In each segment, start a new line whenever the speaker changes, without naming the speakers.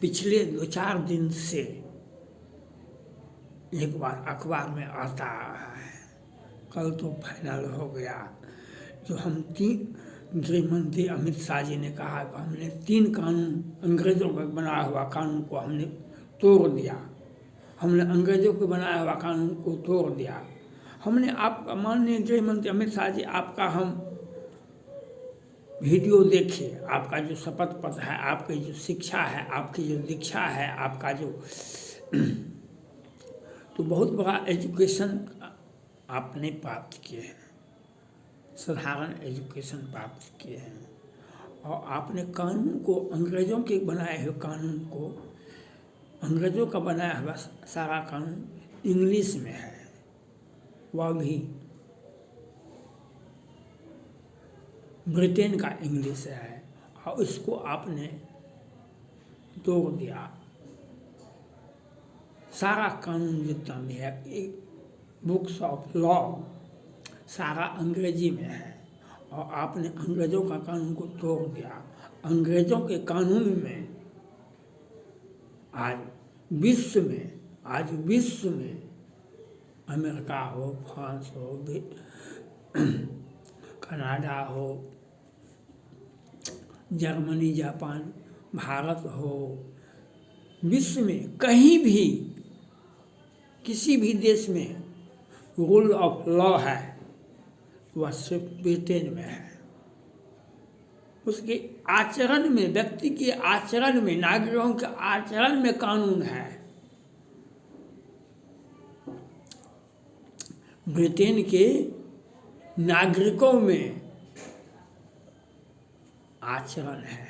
पिछले 2-4 दिन से एक बार अखबार में आता है, कल तो फाइनल हो गया, जो हम गृह मंत्री अमित शाह जी ने कहा कि हमने 3 कानून, अंग्रेजों का बनाया हुआ कानून को हमने तोड़ दिया, हमने अंग्रेजों के बनाया हुआ कानून को तोड़ दिया। हमने आपका माननीय गृह मंत्री अमित शाह जी, आपका हम वीडियो देखे, आपका जो शपथ पत्र है, आपकी जो शिक्षा है, आपकी जो दीक्षा है, आपका जो तो बहुत बड़ा एजुकेशन आपने प्राप्त किए हैं, साधारण एजुकेशन प्राप्त किए हैं, और आपने कानून को, अंग्रेजों के बनाए हुए कानून को, अंग्रेजों का बनाया हुआ सारा कानून इंग्लिश में है, वह भी ब्रिटेन का इंग्लिश है, और इसको आपने तोड़ दिया। सारा कानून जितना भी है, बुक्स ऑफ लॉ सारा अंग्रेजी में है, और आपने अंग्रेजों का कानून को तोड़ दिया। अंग्रेजों के कानून में आज विश्व में अमेरिका हो, फ्रांस हो, कनाडा हो, जर्मनी, जापान, भारत हो, विश्व में कहीं भी किसी भी देश में रूल ऑफ लॉ है, वह सिर्फ ब्रिटेन में है। उसके आचरण में, व्यक्ति के आचरण में, नागरिकों के आचरण में कानून है। ब्रिटेन के नागरिकों में आचरण है,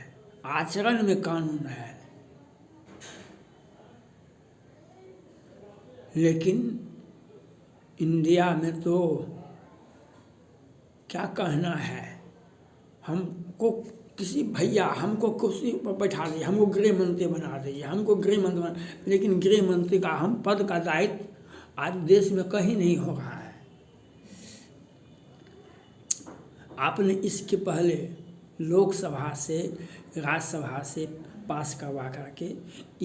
आचरण में कानून है। लेकिन इंडिया में तो क्या कहना है, हमको किसी भैया हमको कुर्सी पर बैठा दीजिए, हमको गृह मंत्री बना दीजिए, हमको गृह मंत्री बना, लेकिन गृह मंत्री का हम पद का दायित्व आज देश में कहीं नहीं हो रहा है। आपने इसके पहले लोकसभा से, राज्यसभा से पास करवा करके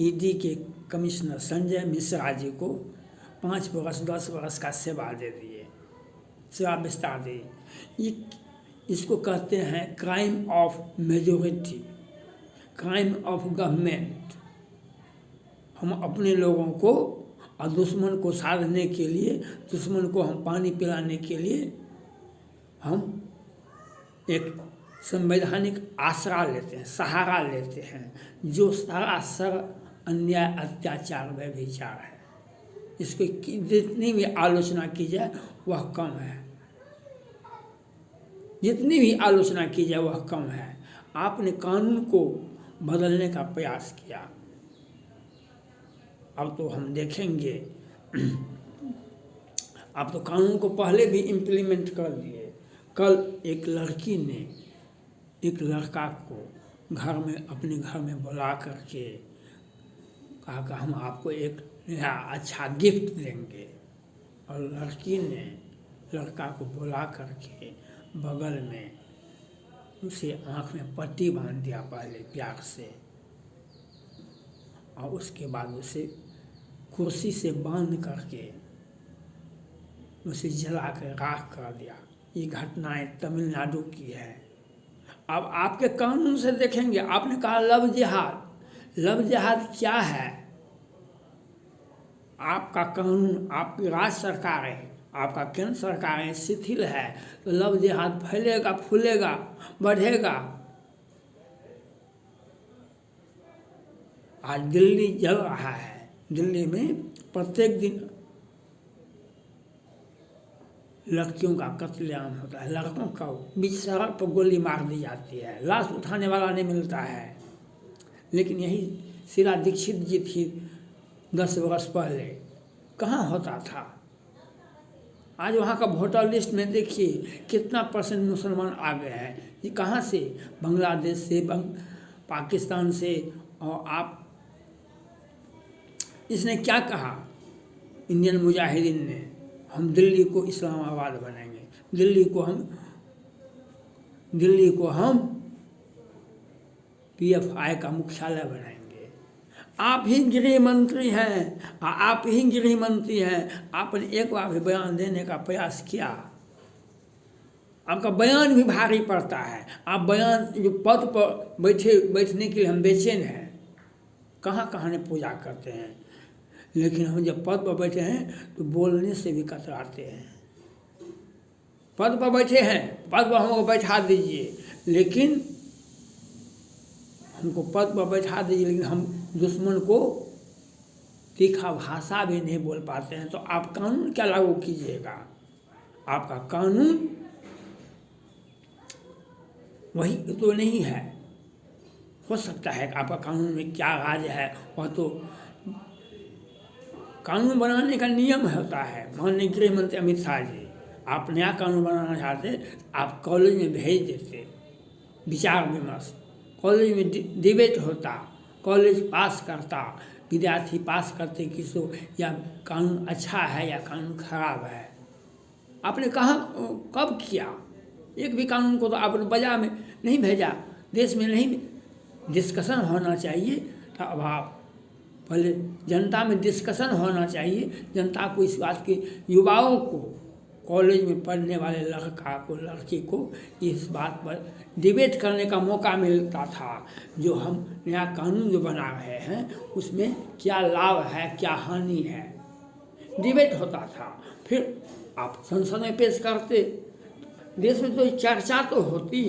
ईडी के कमिश्नर संजय मिश्रा जी को 5 वर्ष 10 वर्ष का सेवा दे दिए, सेवा विस्तार दिए। इसको कहते हैं crime of majority, crime of government. हम अपने लोगों को और दुश्मन को साधने के लिए, दुश्मन को हम पानी पिलाने के लिए हम एक संवैधानिक आसरा लेते हैं, सहारा लेते हैं, जो सरासर अन्याय, अत्याचार, व्यभिचार है। इसकी जितनी भी आलोचना की जाए वह कम है, जितनी भी आलोचना की जाए वह कम है। आपने कानून को बदलने का प्रयास किया, अब तो हम देखेंगे, अब तो कानून को पहले भी इम्प्लीमेंट कर दिए। कल एक लड़की ने एक लड़का को घर में, अपने घर में बुला करके कहा कि हम आपको एक नया अच्छा गिफ्ट देंगे, और लड़की ने लड़का को बुला करके बगल में उसे आँख में पट्टी बांध दिया पहले प्यार से, और उसके बाद उसे कुर्सी से बांध करके उसे जला कर राख कर दिया। ये घटनाएं तमिलनाडु की है। अब आपके कानून से देखेंगे, आपने कहा लव जिहाद, लव जिहाद क्या है? आपका कानून, आपकी राज्य सरकार है, आपका केंद्र सरकार है, शिथिल है, तो लव जिहाद फैलेगा, फूलेगा, बढ़ेगा। आज दिल्ली जल रहा है, दिल्ली में प्रत्येक दिन लड़कियों का कत्लेआम होता है, लड़कों का बीच सड़क पर गोली मार दी जाती है, लाश उठाने वाला नहीं मिलता है। लेकिन यही शीला दीक्षित जी थी 10 वर्ष पहले, कहाँ होता था? आज वहाँ का वोटर लिस्ट में देखिए कितना % मुसलमान आ गए हैं। ये कहाँ से? बांग्लादेश से, पाकिस्तान से। और आप, इसने क्या कहा इंडियन मुजाहिदीन ने? हम दिल्ली को इस्लामाबाद बनाएंगे, दिल्ली को हम PFI का मुख्यालय बनाएंगे। आप ही गृह मंत्री हैं, आप ही गृह मंत्री हैं, आपने एक बार भी बयान देने का प्रयास किया? आपका बयान भी भारी पड़ता है। आप बयान जो पद पर बैठने के लिए हम बेचैन हैं, कहाँ कहाँ ने पूजा करते हैं, लेकिन हम जब पद पर बैठे हैं तो बोलने से भी कतराते हैं। पद पर बैठे हैं, पद पर हमको बैठा दीजिए, लेकिन हमको पद पर बैठा दीजिए, लेकिन हम दुश्मन को तीखा भाषा भी नहीं बोल पाते हैं। तो आप कानून क्या लागू कीजिएगा? आपका कानून वही तो नहीं है। हो सकता है कि आपका कानून में क्या राज है, वह तो कानून बनाने का नियम होता है। माननीय गृह मंत्री अमित शाह जी, आप नया कानून बनाना चाहते, आप कॉलेज में भेज देते, विचार विमर्श, कॉलेज में डिबेट होता, कॉलेज पास करता, विद्यार्थी पास करते किसको, या कानून अच्छा है या कानून खराब है। आपने कहाँ कब किया? एक भी कानून को तो आपने बाजार में नहीं भेजा, देश में नहीं। डिस्कशन होना चाहिए। अब आप पहले जनता में डिस्कशन होना चाहिए, जनता को इस बात की, युवाओं को, कॉलेज में पढ़ने वाले लड़का को, लड़की को इस बात पर डिबेट करने का मौका मिलता था। जो हम नया कानून जो बना रहे हैं उसमें क्या लाभ है, क्या हानि है, डिबेट होता था। फिर आप संसद में पेश करते, देश में तो चर्चा तो होती।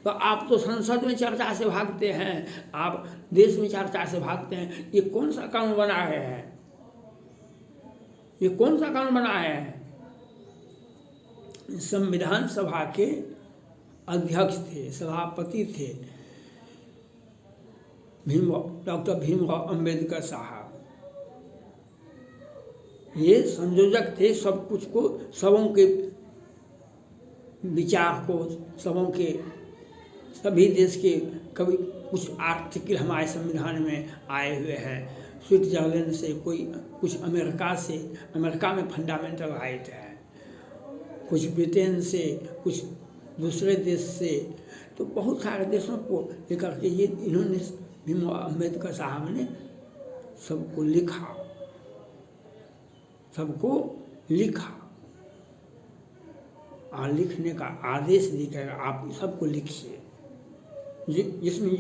तो आप तो संसद में चर्चा से भागते हैं, आप देश में चर्चा से भागते हैं। ये कौन सा कानून बना रहे हैं? ये कौन सा कानून बना है? संविधान सभा के अध्यक्ष थे, सभापति थे डॉक्टर भीमराव अंबेडकर साहब। ये संयोजक थे सब कुछ को, सबों के विचार को, सबों के, सभी देश के कभी कुछ आर्टिकल हमारे संविधान में आए हुए हैं। स्विट्जरलैंड से, कोई कुछ अमेरिका से, अमेरिका में फंडामेंटल राइट है, कुछ ब्रिटेन से, कुछ दूसरे देश से, तो बहुत सारे देशों को लेकर के ये इन्होंने, भीमराव अम्बेडकर साहब ने सबको लिखा, सबको लिखा और लिखने का आदेश देकर आप सबको लिखिए, जिसमें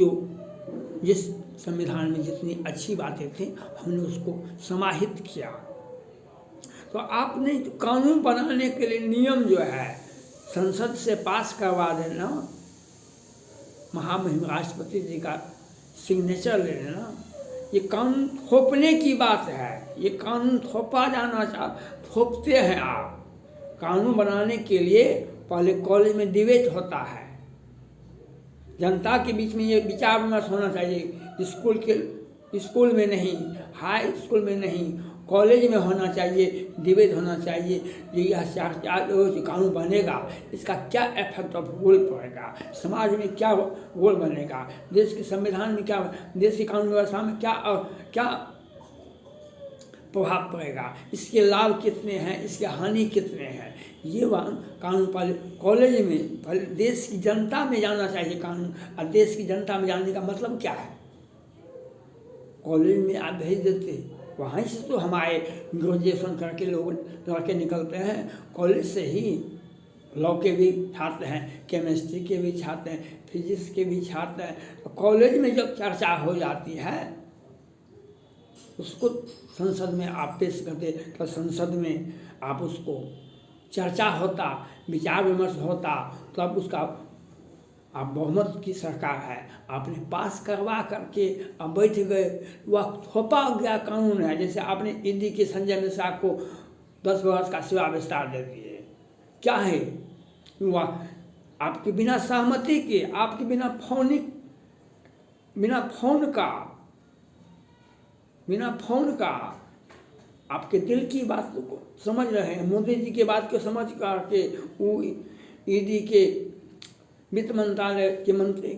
जिस संविधान में जितनी अच्छी बातें थी हमने उसको समाहित किया। तो आपने कानून बनाने के लिए नियम जो है संसद से पास करवा देना, महामहिम राष्ट्रपति जी का सिग्नेचर ले लेना, ये कानून थोपने की बात है। ये कानून थोपा जाना थोपते हैं आप। कानून बनाने के लिए पहले कॉलेज में डिबेट होता है, जनता के बीच में ये विचार विमर्श होना चाहिए। स्कूल में नहीं, हाई स्कूल में नहीं, कॉलेज में होना चाहिए, डिबेट होना चाहिए। यह कानून बनेगा, इसका क्या इफेक्ट ऑफ रोल पड़ेगा, समाज में क्या रोल बनेगा, देश के संविधान में क्या, देश की कानून व्यवस्था में क्या प्रभाव पड़ेगा, इसके लाभ कितने हैं, इसके हानि कितने हैं। ये कानून पहले कॉलेज में, पहले देश की जनता में जाना चाहिए कानून। और देश की जनता में जानने का मतलब क्या है? कॉलेज में आप भेज देते, वहाँ से तो हमारे ग्रेजुएशन करके लोग लड़के निकलते हैं, कॉलेज से ही लॉ के भी छात्र हैं, केमिस्ट्री के भी छात्र हैं, फिजिक्स के भी छात्र हैं। कॉलेज में जब चर्चा हो जाती है उसको संसद में आप पेश करते, तो संसद में आप उसको चर्चा होता, विचार विमर्श होता, तब उसका आप बहुमत की सरकार है, आपने पास करवा करके अब बैठ गए, वह थोपा गया कानून है। जैसे आपने ईडी के संजय मिश्रा को 10 वर्ष का सेवा विस्तार दे दिए, क्या है वह आपके बिना सहमति के, आपके बिना फोन का आपके दिल की बात को समझ रहे हैं, मोदी जी की बात को समझ करके वो ईडी के वित्त मंत्रालय के मंत्री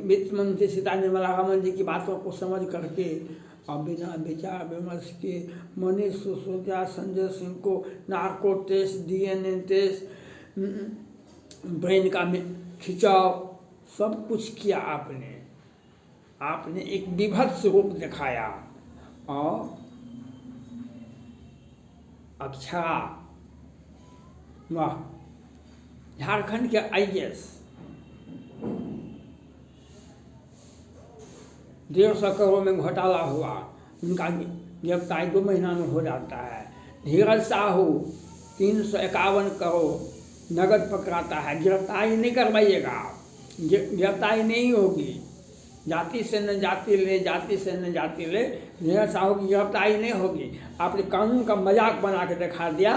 वित्त मंत्री सीता निर्मला रमन जी की बातों को समझ करके अब बिना विचार विमर्श के मनीष सिसोदिया, संजय सिंह को narco test, DNA test, brain का खिंचाव, सब कुछ किया आपने एक विभत्स रूप दिखाया। और अच्छा, वाह, झारखंड के IAS 150 करोड़ में घोटाला हुआ, उनका गिरफ्तारी 2 महीना में हो जाता है। धीरज साहू 351 करोड़ नगद पकड़ाता है, गिरफ्तारी नहीं करवाइएगा, गिरफ्तारी नहीं होगी। जाति से न जाति ले, जाति से न जाति ले, धीरज साहू की गिरफ्तारी नहीं होगी। आपने कानून का मजाक बना के दिखा दिया।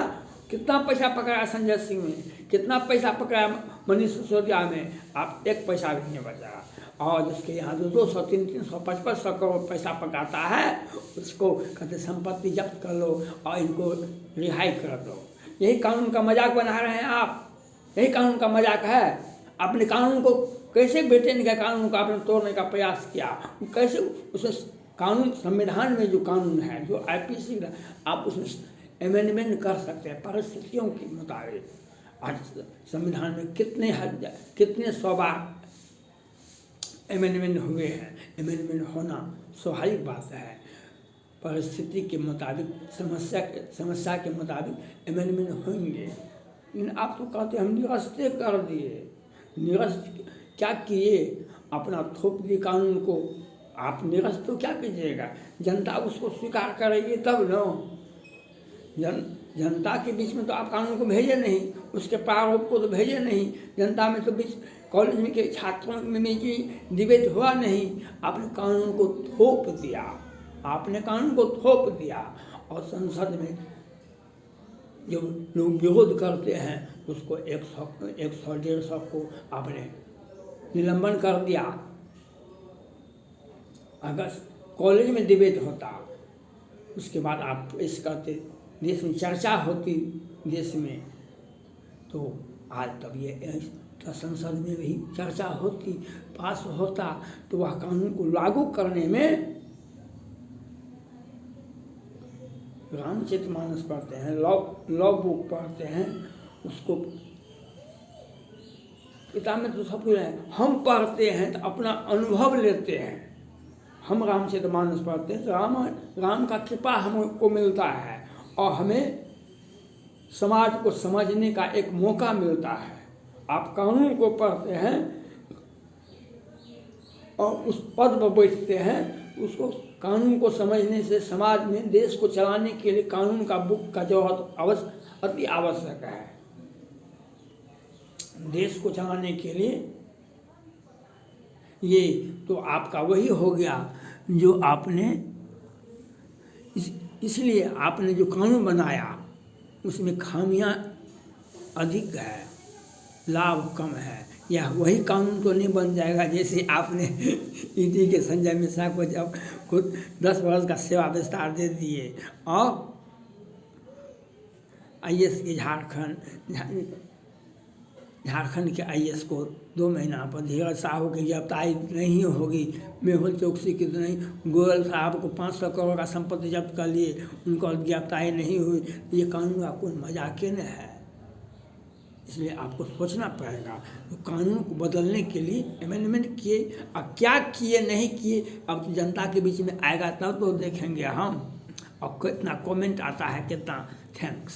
कितना पैसा पकड़ा संजय सिंह में, कितना पैसा पकड़ा मनीष सिसोदिया में, आप एक पैसा भी नहीं बचा। और जिसके यहाँ 200, 300, 500 करोड़ पैसा पकाता है, उसको कहते संपत्ति जब्त कर लो और इनको रिहाई कर दो। यही कानून का मजाक बना रहे हैं आप, यही कानून का मजाक है। आपने कानून को कैसे ब्रिटेन के कानून को आपने तोड़ने का प्रयास किया, कैसे उसमें कानून, संविधान में जो कानून है, जो IPC, आप उसमें अमेंडमेंट कर सकते हैं परिस्थितियों के मुताबिक। आज संविधान में कितने 100 बार अमेंडमेंट हुए हैं। अमेंडमेंट होना स्वाभाविक बात है, परिस्थिति के मुताबिक, समस्या के मुताबिक अमेंडमेंट होंगे। लेकिन आप तो कहते हम निरस्त कर दिए। निरस्त क्या किए? अपना थोप दिए कानून को। आप निरस्त तो क्या कीजिएगा? जनता उसको स्वीकार करेगी तब न। जनता के बीच में तो आप कानून को भेजे नहीं, उसके प्रारूप को तो भेजे नहीं। जनता में तो बीच कॉलेज में के छात्रों में भी डिबेट हुआ नहीं। आपने कानून को थोप दिया, आपने कानून को थोप दिया। और संसद में जो लोग विरोध करते हैं उसको 100-150 को आपने निलंबन कर दिया। अगर कॉलेज में डिबेट होता, उसके बाद आप पेश करते, देश में चर्चा होती, देश में, तो आज तब ये संसद में भी चर्चा होती, पास होता, तो वह कानून को लागू करने में रामचरितमानस पढ़ते हैं, लॉ बुक पढ़ते हैं, उसको किताब में तो सब कुछ है। हम पढ़ते हैं तो अपना अनुभव लेते हैं। हम रामचरितमानस पढ़ते हैं तो राम का कृपा हमको मिलता है और हमें समाज को समझने का एक मौका मिलता है। आप कानून को पढ़ते हैं और उस पद पर बैठते हैं, उसको कानून को समझने से समाज में, देश को चलाने के लिए कानून का बुक का जरूरत अति आवश्यक है। देश को चलाने के लिए ये तो आपका वही हो गया जो आपने इसलिए आपने जो कानून बनाया उसमें खामियां अधिक है, लाभ कम है। यह वही कानून तो नहीं बन जाएगा जैसे आपने ईडी के संजय मिश्रा को जब खुद 10 वर्ष का सेवा विस्तार दे दिए और IAS के झारखंड के IAS को 2 महीना पर, धीरज साहू की गिरफ्तारी नहीं होगी, मेहुल चौकसी की तो नहीं, गोयल साहब को 500 करोड़ का संपत्ति जब्त कर लिए, उनको गिरफ्तारी नहीं हुई। ये कानून का कोई मजाक न है। इसलिए आपको सोचना पड़ेगा। तो कानून को बदलने के लिए अमेंडमेंट किए, अब क्या किए नहीं किए अब तो जनता के बीच में आएगा तब तो देखेंगे हम, और कितना कमेंट आता है, कितना थैंक्स।